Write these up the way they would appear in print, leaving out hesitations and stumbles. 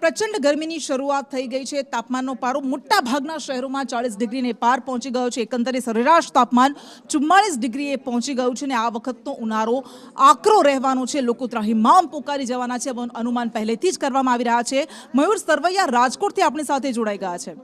પ્રચંડ ગરમીની શરૂઆત થઈ ગઈ છે। તાપમાનનો પારો મોટા ભાગના શહેરોમાં 40 ડિગ્રીને પાર પહોંચી ગયો છે। એકંદરે સરેરાશ તાપમાન 44 ડિગ્રીએ પહોંચી ગયું છે અને આ વખતનો ઉનાળો આકરો રહેવાનો છે। લોકો ત્રાહિમામ પોકારી જવાના છે, અનુમાન પહેલેથી જ કરવામાં આવી રહ્યા છે। મયુર સરવૈયા રાજકોટથી આપણી સાથે જોડાઈ ગયા છે।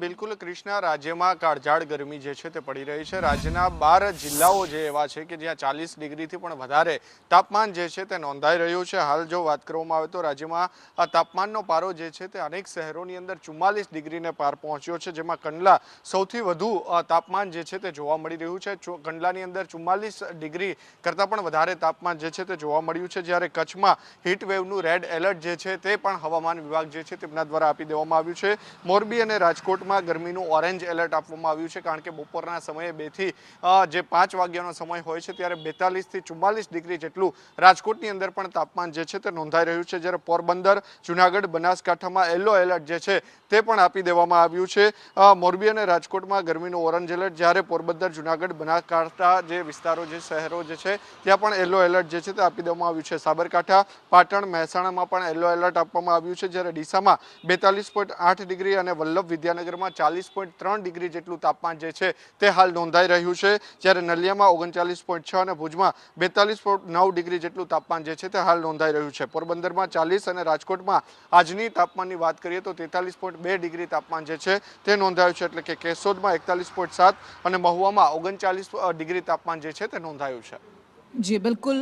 બિલકુલ કૃષ્ણા, રાજ્યમાં કાળઝાળ ગરમી જે છે તે પડી રહી છે। રાજ્યના 12 જિલ્લાઓ જે એવા છે કે જ્યાં 40 ડિગ્રીથી પણ વધારે તાપમાન જે છે તે નોંધાઈ રહ્યું છે। હાલ જો વાત કરવામાં આવે તો રાજ્યમાં તાપમાનનો પારો જે છે તે અનેક શહેરોની અંદર 44 ડિગ્રીને પાર પહોંચ્યો છે, જેમાં કંડલા સૌથી વધુ તાપમાન જે છે તે જોવા મળી રહ્યું છે। કંડલાની અંદર 44 ડિગ્રી કરતાં પણ વધારે તાપમાન જે છે તે જોવા મળ્યું છે, જ્યારે કચ્છમાં હીટ વેવનું રેડ એલર્ટ જે છે તે પણ હવામાન વિભાગ જે છે તેમના દ્વારા આપી દેવામાં આવ્યું છે। મોરબી અને રાજકોટમાં ગરમીનું ઓરેન્જ એલર્ટ આપવામાં આવ્યું છે, કારણ કે બપોરના સમયે 2 થી જે 5 વાગ્યાનો સમય હોય છે ત્યારે 42 થી 44 ડિગ્રી જેટલું રાજકોટની અંદર પણ તાપમાન જે છે તે નોંધાઈ રહ્યું છે। જ્યારે પોરબંદર, જુનાગઢ, બનાસકાંઠામાં યલો એલર્ટ જે છે તે પણ આપી દેવામાં આવ્યું છે। મોરબી અને રાજકોટમાં ગરમીનું ઓરેન્જ એલર્ટ, જ્યારે પોરબંદર, જુનાગઢ, બનાસકાંઠા જે વિસ્તારો જે શહેરો જે છે ત્યાં પણ યલો એલર્ટ જે છે તે આપી દેવામાં આવ્યું છે। સાબરકાંઠા, પાટણ, મહેસાણામાં પણ યલો એલર્ટ આપવામાં આવ્યું છે, જ્યારે ડીસામાં 42.8 ડિગ્રી અને વલ્લભ વિદ્યાનગરમાં 40.3 ડિગ્રી જેટલું તાપમાન જે છે તે હાલ નોંધાઈ રહ્યું છે। જ્યારે નલિયામાં 39.6 અને ભુજમાં 42.9 ડિગ્રી જેટલું તાપમાન જે છે તે હાલ નોંધાઈ રહ્યું છે। પોરબંદરમાં 40 અને રાજકોટમાં આજની તાપમાનની વાત કરીએ તો 43.2 ડિગ્રી તાપમાન જે છે તે નોંધાયું છે, એટલે કે કેશોદમાં 41.7 અને મહુવામાં 39 ડિગ્રી તાપમાન જે છે તે નોંધાયું છે। જી બિલકુલ।